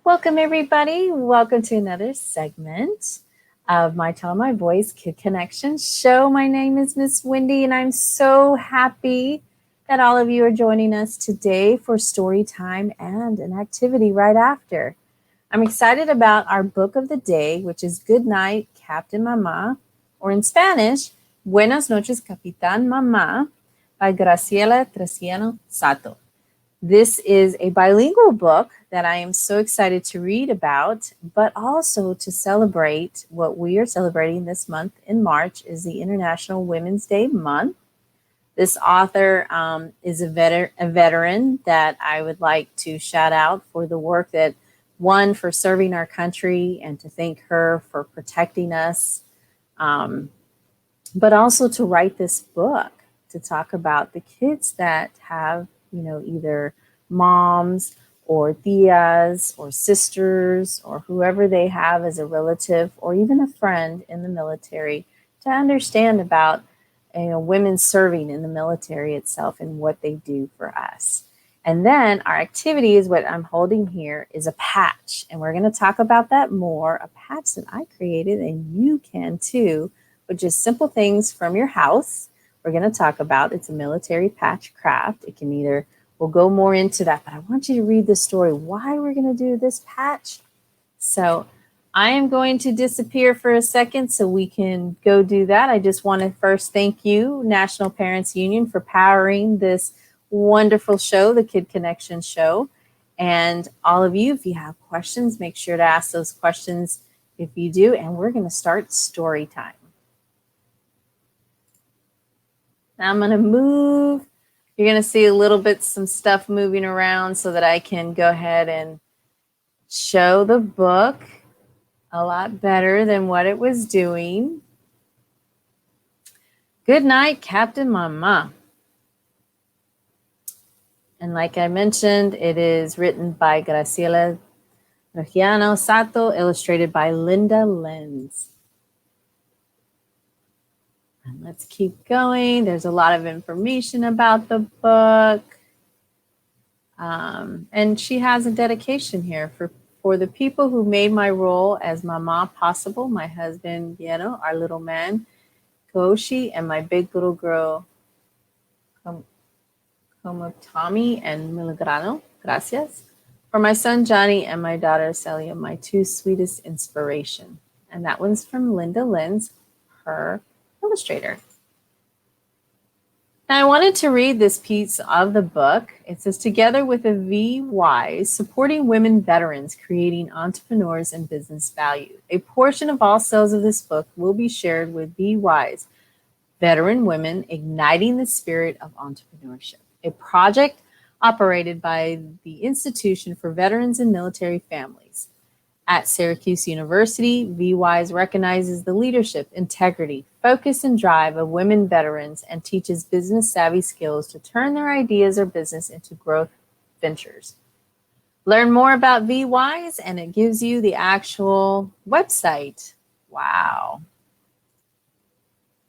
Welcome, everybody. Welcome to another segment of My Tell My Voice Kid Connection show. My name is Miss Wendy, and I'm so happy that all of you are joining us today for story time and an activity right after. I'm excited about our book of the day, which is Good Night, Captain Mama, or in Spanish, Buenas noches, Capitán Mama, by Graciela Treciano Sato. This is a bilingual book that I am so excited to read about, but also to celebrate what we are celebrating this month in March is the International Women's Day month. This author is a veteran that I would like to shout out for the work that one for serving our country and to thank her for protecting us, but also to write this book to talk about the kids that have either moms or tias or sisters or whoever they have as a relative or even a friend in the military to understand about women serving in the military itself and what they do for us. And then our activity is what I'm holding here is a patch. And we're going to talk about that more, a patch that I created and you can too, with just simple things from your house. We're going to talk about it's a military patch craft. It can either, we'll go more into that, but I want you to read the story, why we're going to do this patch. So I am going to disappear for a second so we can go do that. I just want to first thank you, National Parents Union, for powering this wonderful show, the Kid Connection show. And all of you, if you have questions, make sure to ask those questions if you do. And we're going to start story time. Now I'm going to move. You're going to see a little bit, some stuff moving around so that I can go ahead and show the book a lot better than what it was doing. Good Night, Captain Mama. And like I mentioned, it is written by Graciela Treciano Sato, illustrated by Linda Lenz. And let's keep going. There's a lot of information about the book. And she has a dedication here for the people who made my role as Mama possible, my husband, our little man, Koshi, and my big little girl, Tommy and Miligrano. Gracias. For my son, Johnny, and my daughter, Celia, my two sweetest inspiration. And that one's from Linda Lenz, her illustrator. Now I wanted to read this piece of the book. It says, together with the VYs, supporting women veterans, creating entrepreneurs and business value. A portion of all sales of this book will be shared with VYs, veteran women igniting the spirit of entrepreneurship, a project operated by the Institution for Veterans and Military Families. At Syracuse University, VYs recognizes the leadership, integrity, focus, and drive of women veterans and teaches business-savvy skills to turn their ideas or business into growth ventures. Learn more about VYs, and it gives you the actual website. Wow.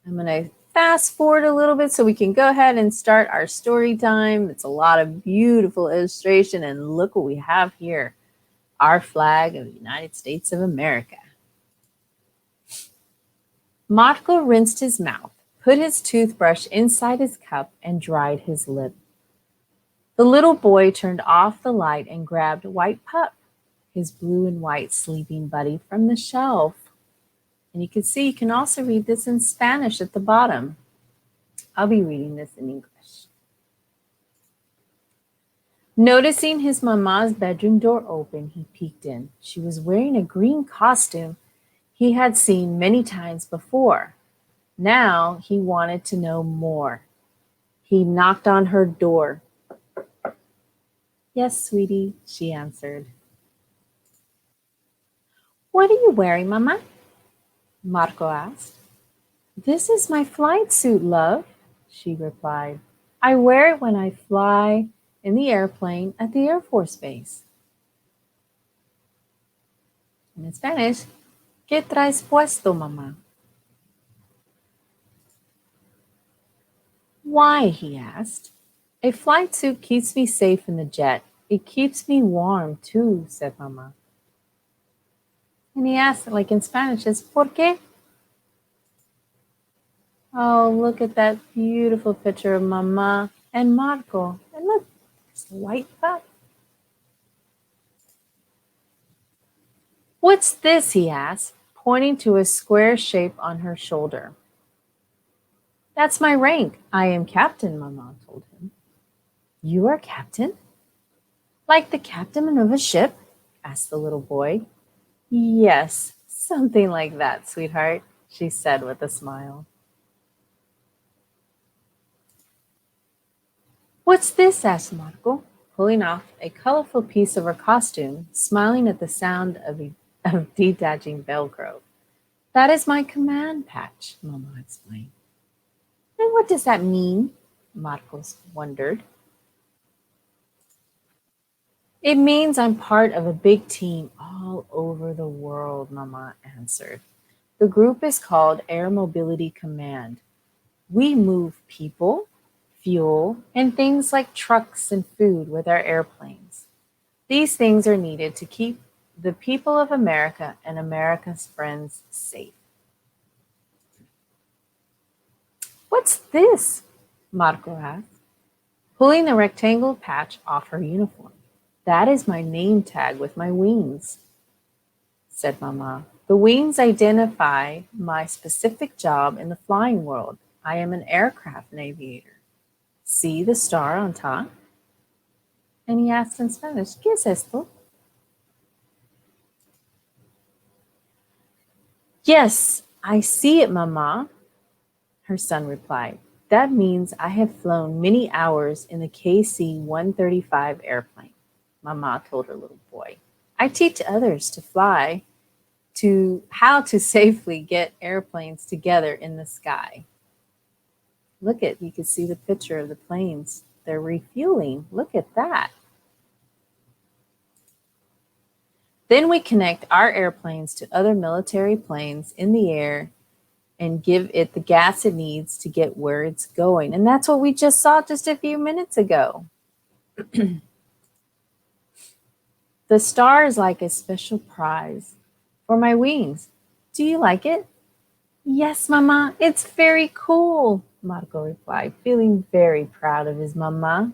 I'm going to fast forward a little bit so we can go ahead and start our story time. It's a lot of beautiful illustration, and look what we have here. Our flag of the United States of America. Marco rinsed his mouth, put his toothbrush inside his cup, and dried his lip. The little boy turned off the light and grabbed White Pup, his blue and white sleeping buddy, from the shelf. And you can see, you can also read this in Spanish at the bottom. I'll be reading this in English. Noticing his mama's bedroom door open, he peeked in. She was wearing a green costume he had seen many times before. Now he wanted to know more. He knocked on her door. Yes, sweetie, she answered. What are you wearing, Mama? Marco asked. This is my flight suit, love, she replied. I wear it when I fly in the airplane at the Air Force Base. And in Spanish, ¿Qué traes puesto, mamá? Why? He asked. A flight suit keeps me safe in the jet. It keeps me warm, too, said Mama. And he asks, like in Spanish, is Porque? Oh, look at that beautiful picture of Mama and Marco. And look, there's a white pup. What's this? He asked, pointing to a square shape on her shoulder. That's my rank. I am captain, Mama told him. You are captain? Like the captain of a ship? Asked the little boy. Yes, something like that, sweetheart, she said with a smile. What's this? Asked Marco, pulling off a colorful piece of her costume, smiling at the sound of detaching Velcro. That is my command patch, Mama explained. And what does that mean? Marcos wondered. It means I'm part of a big team all over the world, Mama answered. The group is called Air Mobility Command. We move people, fuel, and things like trucks and food with our airplanes. These things are needed to keep the people of America and America's friends safe. What's this? Marco asked, pulling the rectangle patch off her uniform. That is my name tag with my wings, said Mama. The wings identify my specific job in the flying world. I am an aircraft navigator. See the star on top? And he asked in Spanish, ¿Qué es esto? Yes, I see it, Mama, her son replied. That means I have flown many hours in the KC-135 airplane, Mama told her little boy. I teach others to fly to how to safely get airplanes together in the sky. Look at, you can see the picture of the planes. They're refueling. Look at that. Then we connect our airplanes to other military planes in the air and give it the gas it needs to get where it's going. And that's what we just saw just a few minutes ago. The star is like a special prize for my wings. Do you like it? Yes, Mama, it's very cool, Marco replied, feeling very proud of his Mama.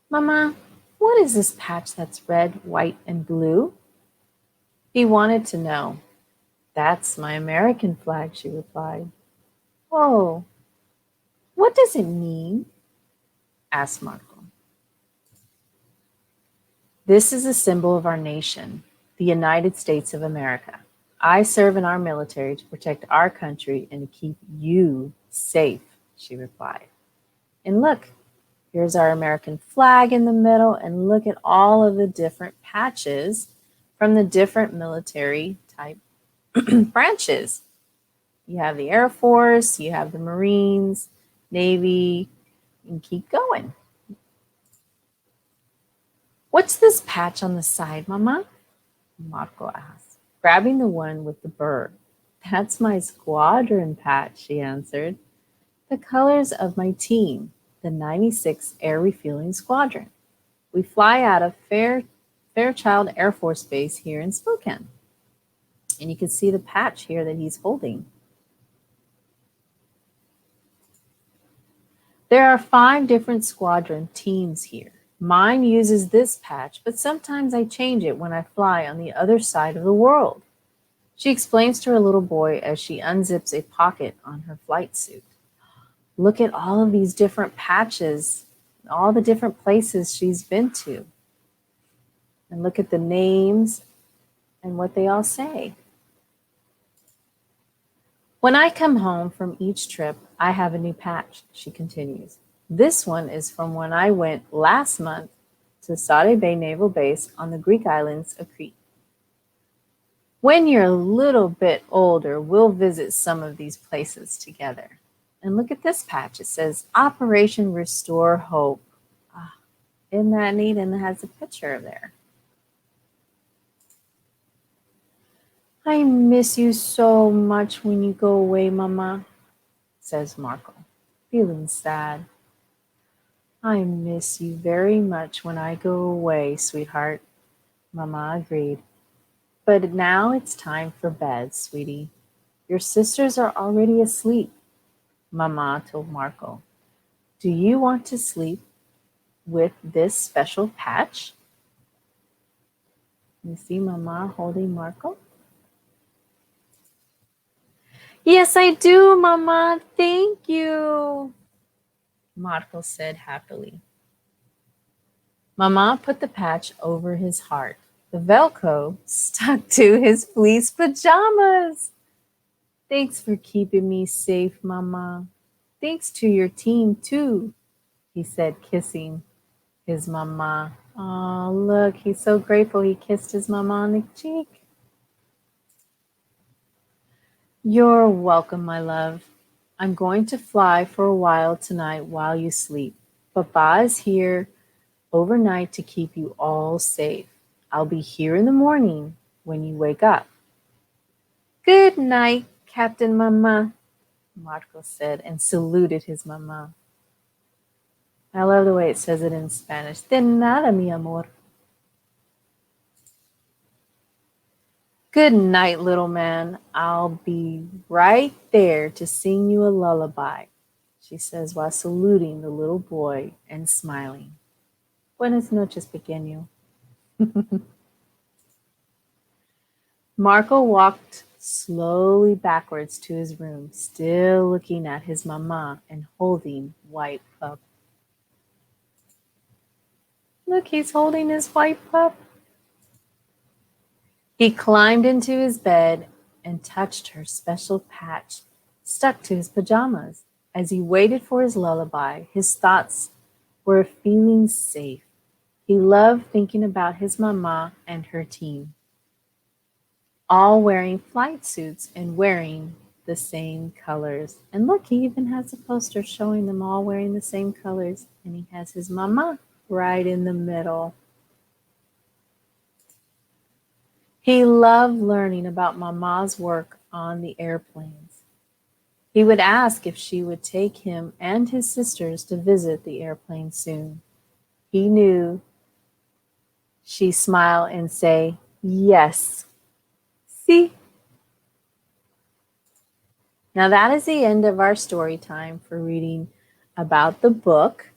Mama, what is this patch that's red, white, and blue? He wanted to know. That's my American flag, she replied. Oh, what does it mean? Asked Marco. This is a symbol of our nation, the United States of America. I serve in our military to protect our country and to keep you safe, she replied. And look, here's our American flag in the middle, and look at all of the different patches from the different military type branches. You have the Air Force, you have the Marines, Navy, and keep going. What's this patch on the side, Mama? Marco asked, grabbing the one with the bird. That's my squadron patch, she answered. The colors of my team, the 96th Air Refueling Squadron. We fly out of Fairchild Air Force Base here in Spokane. And you can see the patch here that he's holding. There are 5 different squadron teams here. Mine uses this patch, but sometimes I change it when I fly on the other side of the world. She explains to her little boy as she unzips a pocket on her flight suit. Look at all of these different patches, all the different places she's been to. And look at the names and what they all say. When I come home from each trip, I have a new patch, she continues. This one is from when I went last month to Sade Bay Naval Base on the Greek islands of Crete. When you're a little bit older, we'll visit some of these places together. And look at this patch. It says Operation Restore Hope. Ah, isn't that neat? And it has a picture there. I miss you so much when you go away, Mama, says Marco, feeling sad. I miss you very much when I go away, sweetheart, Mama agreed. But now it's time for bed, sweetie. Your sisters are already asleep, Mama told Marco. Do you want to sleep with this special patch? You see Mama holding Marco? Yes, I do, Mama. Thank you, Marco said happily. Mama put the patch over his heart. The Velcro stuck to his fleece pajamas. Thanks for keeping me safe, Mama. Thanks to your team, too, he said, kissing his mama. Oh, look, he's so grateful he kissed his mama on the cheek. You're welcome, my love. I'm going to fly for a while tonight while you sleep. Papa is here overnight to keep you all safe. I'll be here in the morning when you wake up. Good night, Captain Mama, Marco said and saluted his mama. I love the way it says it in Spanish. De nada, mi amor. Good night, little man. I'll be right there to sing you a lullaby, she says while saluting the little boy and smiling. Buenas noches, pequeño. Marco walked slowly backwards to his room, still looking at his mama and holding White Pup. Look, he's holding his white pup. He climbed into his bed and touched her special patch stuck to his pajamas. As he waited for his lullaby, his thoughts were feeling safe. He loved thinking about his mama and her team, all wearing flight suits and wearing the same colors. And look, he even has a poster showing them all wearing the same colors, and he has his mama right in the middle. He loved learning about Mama's work on the airplanes. He would ask if she would take him and his sisters to visit the airplane soon. He knew she'd smile and say, yes. See? Now that is the end of our story time for reading about the book.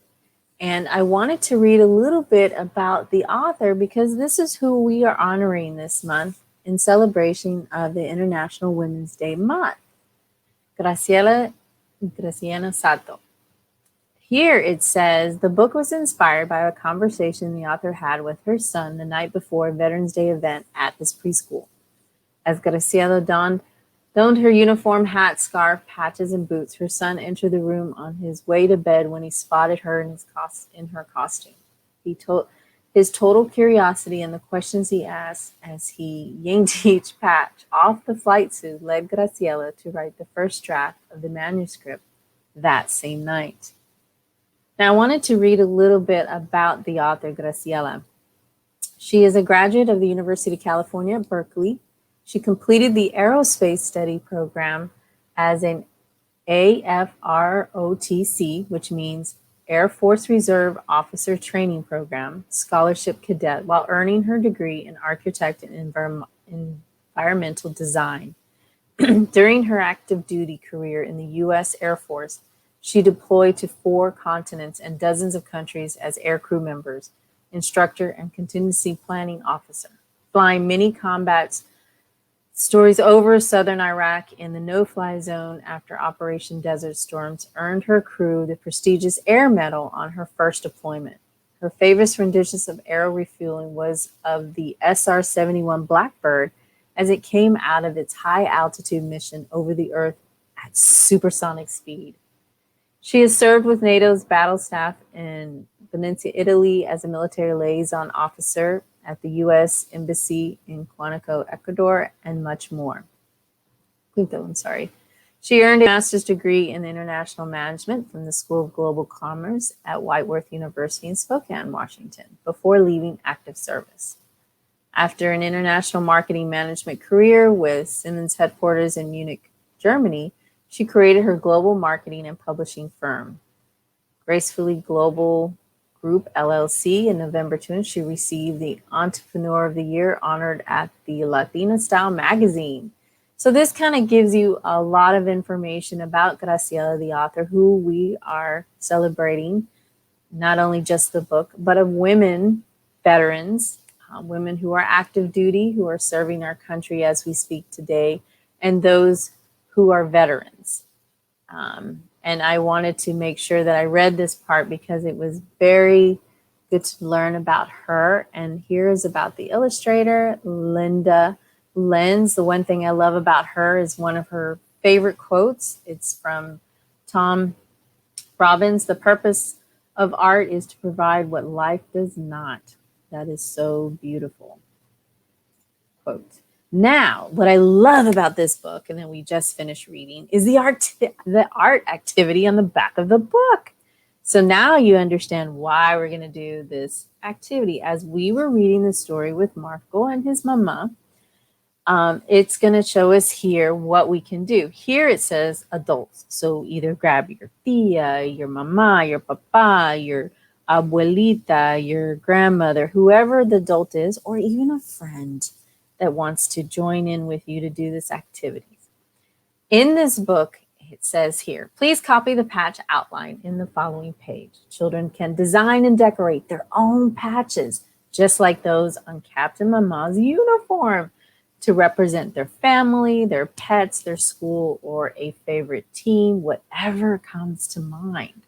And I wanted to read a little bit about the author because this is who we are honoring this month in celebration of the International Women's Day month, Graciela Sato. Here it says, the book was inspired by a conversation the author had with her son the night before a Veterans Day event at his preschool. As Graciela donned her uniform, hat, scarf, patches, and boots, her son entered the room on his way to bed when he spotted her in her costume. His total curiosity and the questions he asked as he yanked each patch off the flight suit led Graciela to write the first draft of the manuscript that same night. Now, I wanted to read a little bit about the author, Graciela. She is a graduate of the University of California at Berkeley. She completed the Aerospace Study program as an AFROTC, which means Air Force Reserve Officer Training Program, scholarship cadet, while earning her degree in architect and environmental design. During her active duty career in the U.S. Air Force, she deployed to 4 continents and dozens of countries as aircrew members, instructor, and contingency planning officer, flying many combat stories over southern Iraq in the no-fly zone after Operation Desert Storms earned her crew the prestigious Air Medal on her first deployment. Her favorite renditions of aero refueling was of the SR-71 Blackbird as it came out of its high-altitude mission over the Earth at supersonic speed. She has served with NATO's battle staff in Venice, Italy as a military liaison officer at the U.S. Embassy in Quito, Ecuador, and much more. She earned a master's degree in international management from the School of Global Commerce at Whiteworth University in Spokane, Washington, before leaving active service. After an international marketing management career with Siemens headquarters in Munich, Germany, she created her global marketing and publishing firm, Gracefully Global Group LLC in November 2. She received the Entrepreneur of the Year, honored at the Latina Style magazine. So this kind of gives you a lot of information about Graciela, the author, who we are celebrating, not only just the book, but of women veterans, women who are active duty, who are serving our country as we speak today, and those who are veterans. And I wanted to make sure that I read this part because it was very good to learn about her. And here is about the illustrator, Linda Lenz. The one thing I love about her is one of her favorite quotes. It's from Tom Robbins. The purpose of art is to provide what life does not. That is so beautiful. Quote. Now, what I love about this book, and then we just finished reading, is the art activity on the back of the book. So now you understand why we're going to do this activity. As we were reading the story with Marco and his mama, it's going to show us here what we can do. Here it says adults. So either grab your tia, your mama, your papa, your abuelita, your grandmother, whoever the adult is, or even a friend that wants to join in with you to do this activity. In this book, it says here, please copy the patch outline in the following page. Children can design and decorate their own patches, just like those on Captain Mama's uniform, to represent their family, their pets, their school, or a favorite team, whatever comes to mind.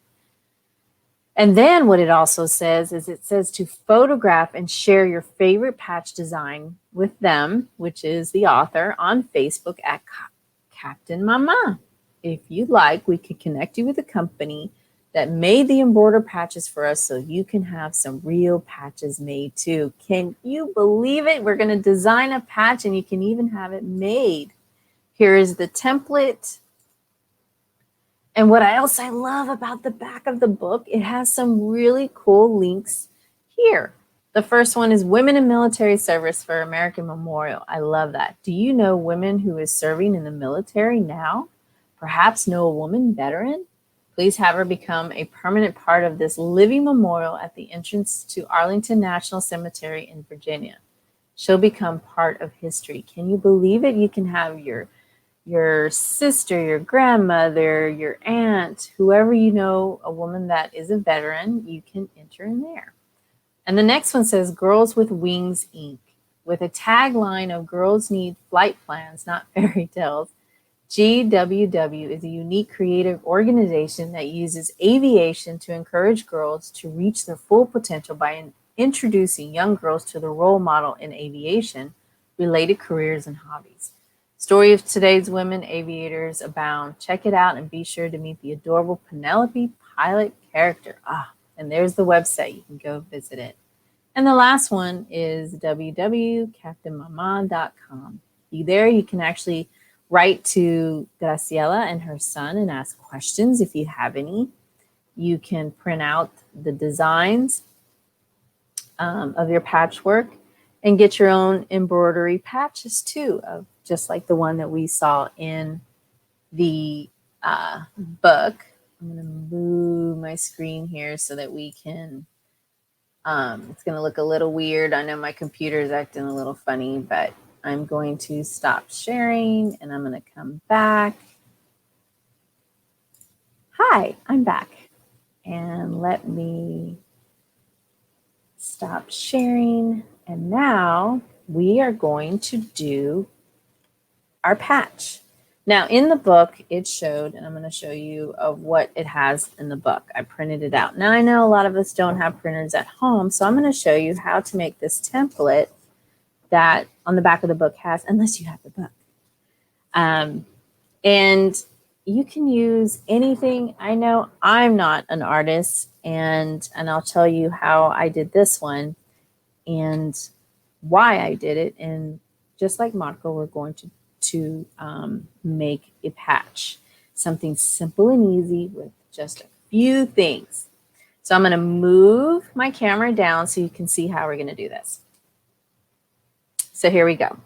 And then what it also says is it says to photograph and share your favorite patch design with them, which is the author, on Facebook at Captain Mama. If you'd like, we could connect you with a company that made the embroidered patches for us so you can have some real patches made too. Can you believe it? We're going to design a patch and you can even have it made. Here is the template. And what else I love about the back of the book, it has some really cool links here. The first one is Women in Military Service for American Memorial. I love that. Do you know women who is serving in the military now? Perhaps know a woman veteran? Please have her become a permanent part of this living memorial at the entrance to Arlington National Cemetery in Virginia. She'll become part of history. Can you believe it? You can have your sister, your grandmother, your aunt, whoever you know, a woman that is a veteran, you can enter in there. And the next one says Girls with Wings, Inc. With a tagline of girls need flight plans, not fairy tales, GWW is a unique creative organization that uses aviation to encourage girls to reach their full potential by introducing young girls to the role model in aviation, related careers, and hobbies. Story of today's women aviators abound. Check it out and be sure to meet the adorable Penelope pilot character. And there's the website. You can go visit it. And the last one is www.captainmama.com. There you can actually write to Graciela and her son and ask questions if you have any. You can print out the designs of your patchwork and get your own embroidery patches too, of just like the one that we saw in the book. I'm going to move my screen here so that we can, it's going to look a little weird. I know my computer is acting a little funny, but I'm going to stop sharing and I'm going to come back. Hi, I'm back. And let me stop sharing. And now we are going to do our patch. Now in the book, it showed, and I'm going to show you of what it has in the book. I printed it out. Now I know a lot of us don't have printers at home, so I'm going to show you how to make this template that on the back of the book has, unless you have the book. And you can use anything. I know I'm not an artist, and I'll tell you how I did this one and why I did it. And just like Marco, we're going to make a patch, something simple and easy with just a few things. So I'm going to move my camera down so you can see how we're going to do this. So here we go.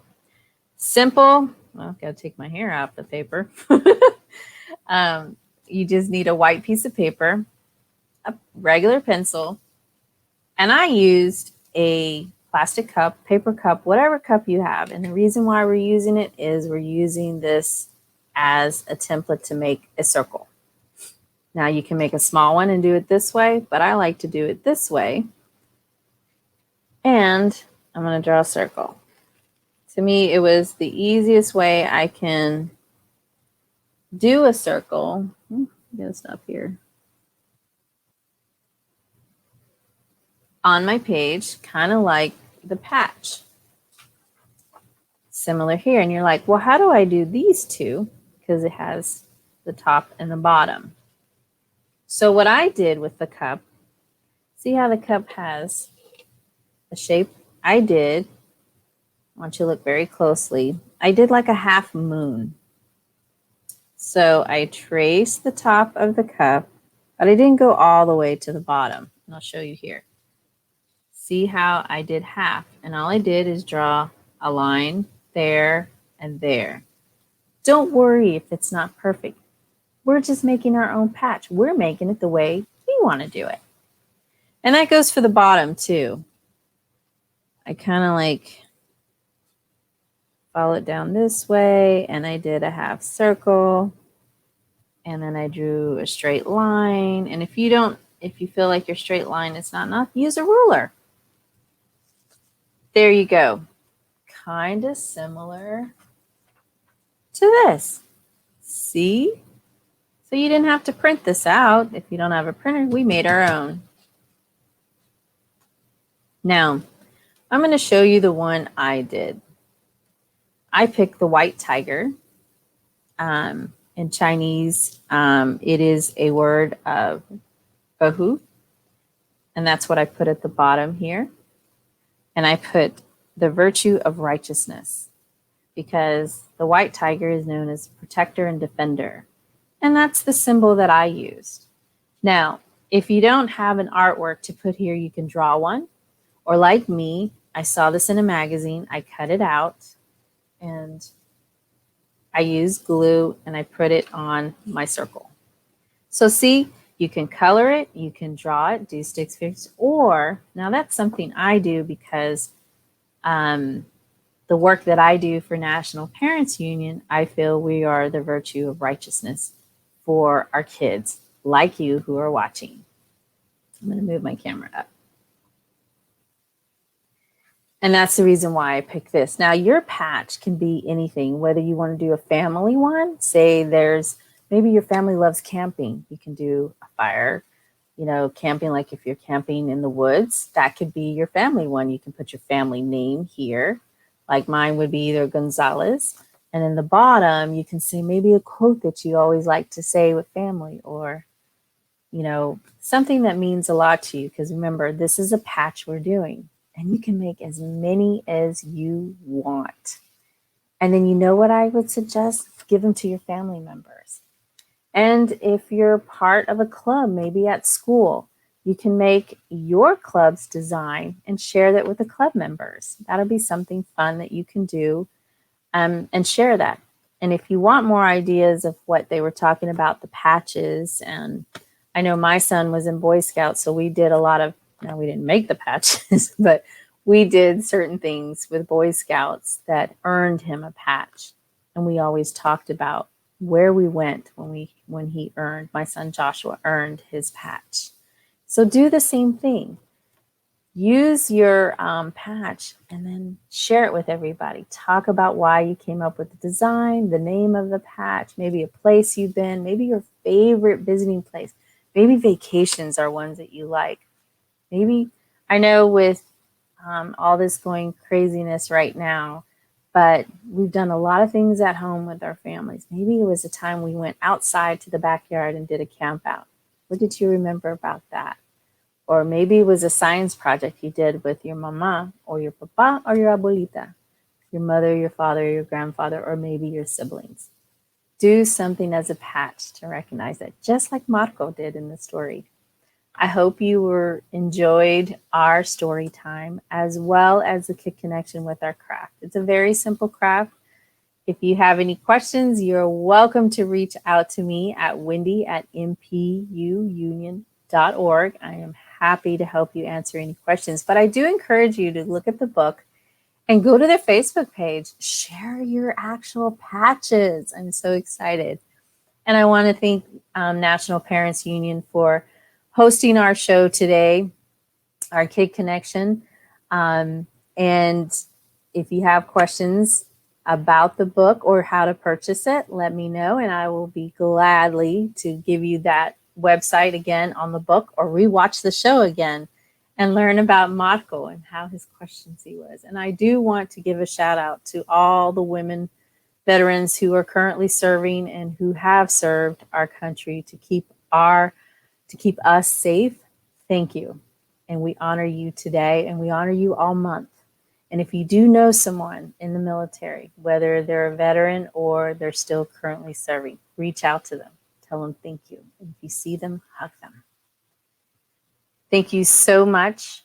Simple. Well, I've got to take my hair off the paper. You just need a white piece of paper, a regular pencil, And I used a plastic cup, paper cup, whatever cup you have. And the reason why we're using it is we're using this as a template to make a circle. Now you can make a small one and do it this way, but I like to do it this way. And I'm going to draw a circle. To me, it was the easiest way I can do a circle. I'm going to stop here. On my page, kind of like the patch. Similar here. And you're like, well, how do I do these two? Because it has the top and the bottom. So what I did with the cup, see how the cup has the shape I did? I want you to look very closely. I did like a half moon. So I traced the top of the cup, but I didn't go all the way to the bottom. And I'll show you here. See how I did half, and all I did is draw a line there and there. Don't worry if it's not perfect. We're just making our own patch. We're making it the way we want to do it. And that goes for the bottom too. I kind of like follow it down this way, and I did a half circle, and then I drew a straight line. And if you feel like your straight line is not enough, use a ruler. There you go. Kind of similar to this. See? So you didn't have to print this out. If you don't have a printer, we made our own. Now, I'm going to show you the one I did. I picked the white tiger. In Chinese, it is a word of Bohu. And that's what I put at the bottom here. And I put the virtue of righteousness, because the white tiger is known as protector and defender. And that's the symbol that I used. Now, if you don't have an artwork to put here, you can draw one. Or like me, I saw this in a magazine, I cut it out, and I used glue, and I put it on my circle. So see, you can color it, you can draw it, do stick figures, or, now that's something I do because the work that I do for National Parents Union, I feel we are the virtue of righteousness for our kids, like you who are watching. I'm going to move my camera up. And that's the reason why I picked this. Now, your patch can be anything, whether you want to do a family one, say maybe your family loves camping. You can do a fire, camping, like if you're camping in the woods, that could be your family one. You can put your family name here. Like mine would be either Gonzalez. And in the bottom, you can say maybe a quote that you always like to say with family, or, something that means a lot to you. Because remember, this is a patch we're doing. And you can make as many as you want. And then you know what I would suggest? Give them to your family members. And if you're part of a club, maybe at school, you can make your club's design and share that with the club members. That'll be something fun that you can do and share that. And if you want more ideas of what they were talking about, the patches, and I know my son was in Boy Scouts, so we did a lot of, now we didn't make the patches, but we did certain things with Boy Scouts that earned him a patch. And we always talked about where we went when he earned, my son Joshua earned his patch. So do the same thing. Use your patch and then share it with everybody. Talk about why you came up with the design, the name of the patch, maybe a place you've been, maybe your favorite visiting place. Maybe vacations are ones that you like. Maybe, I know with all this going craziness right now, but we've done a lot of things at home with our families. Maybe it was a time we went outside to the backyard and did a camp out. What did you remember about that? Or maybe it was a science project you did with your mama or your papa or your abuelita, your mother, your father, your grandfather, or maybe your siblings. Do something as a patch to recognize that, just like Marco did in the story. I hope you enjoyed our story time as well as the Kid Connection with our craft. It's a very simple craft. If you have any questions, you're welcome to reach out to me at wendy@mpuunion.org. I am happy to help you answer any questions. But I do encourage you to look at the book and go to their Facebook page. Share your actual patches. I'm so excited. And I want to thank National Parents Union for hosting our show today, our Kid Connection. And if you have questions about the book or how to purchase it, let me know, and I will be gladly to give you that website again on the book, or rewatch the show again and learn about Marco and how his questions he was. And I do want to give a shout out to all the women veterans who are currently serving and who have served our country to keep us safe. Thank you. And we honor you today, and we honor you all month. And if you do know someone in the military, whether they're a veteran or they're still currently serving, reach out to them. Tell them thank you. And if you see them, hug them. Thank you so much.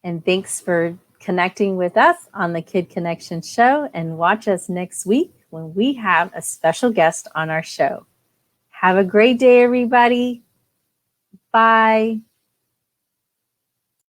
And thanks for connecting with us on the Kid Connection show. And watch us next week when we have a special guest on our show. Have a great day, everybody. Bye.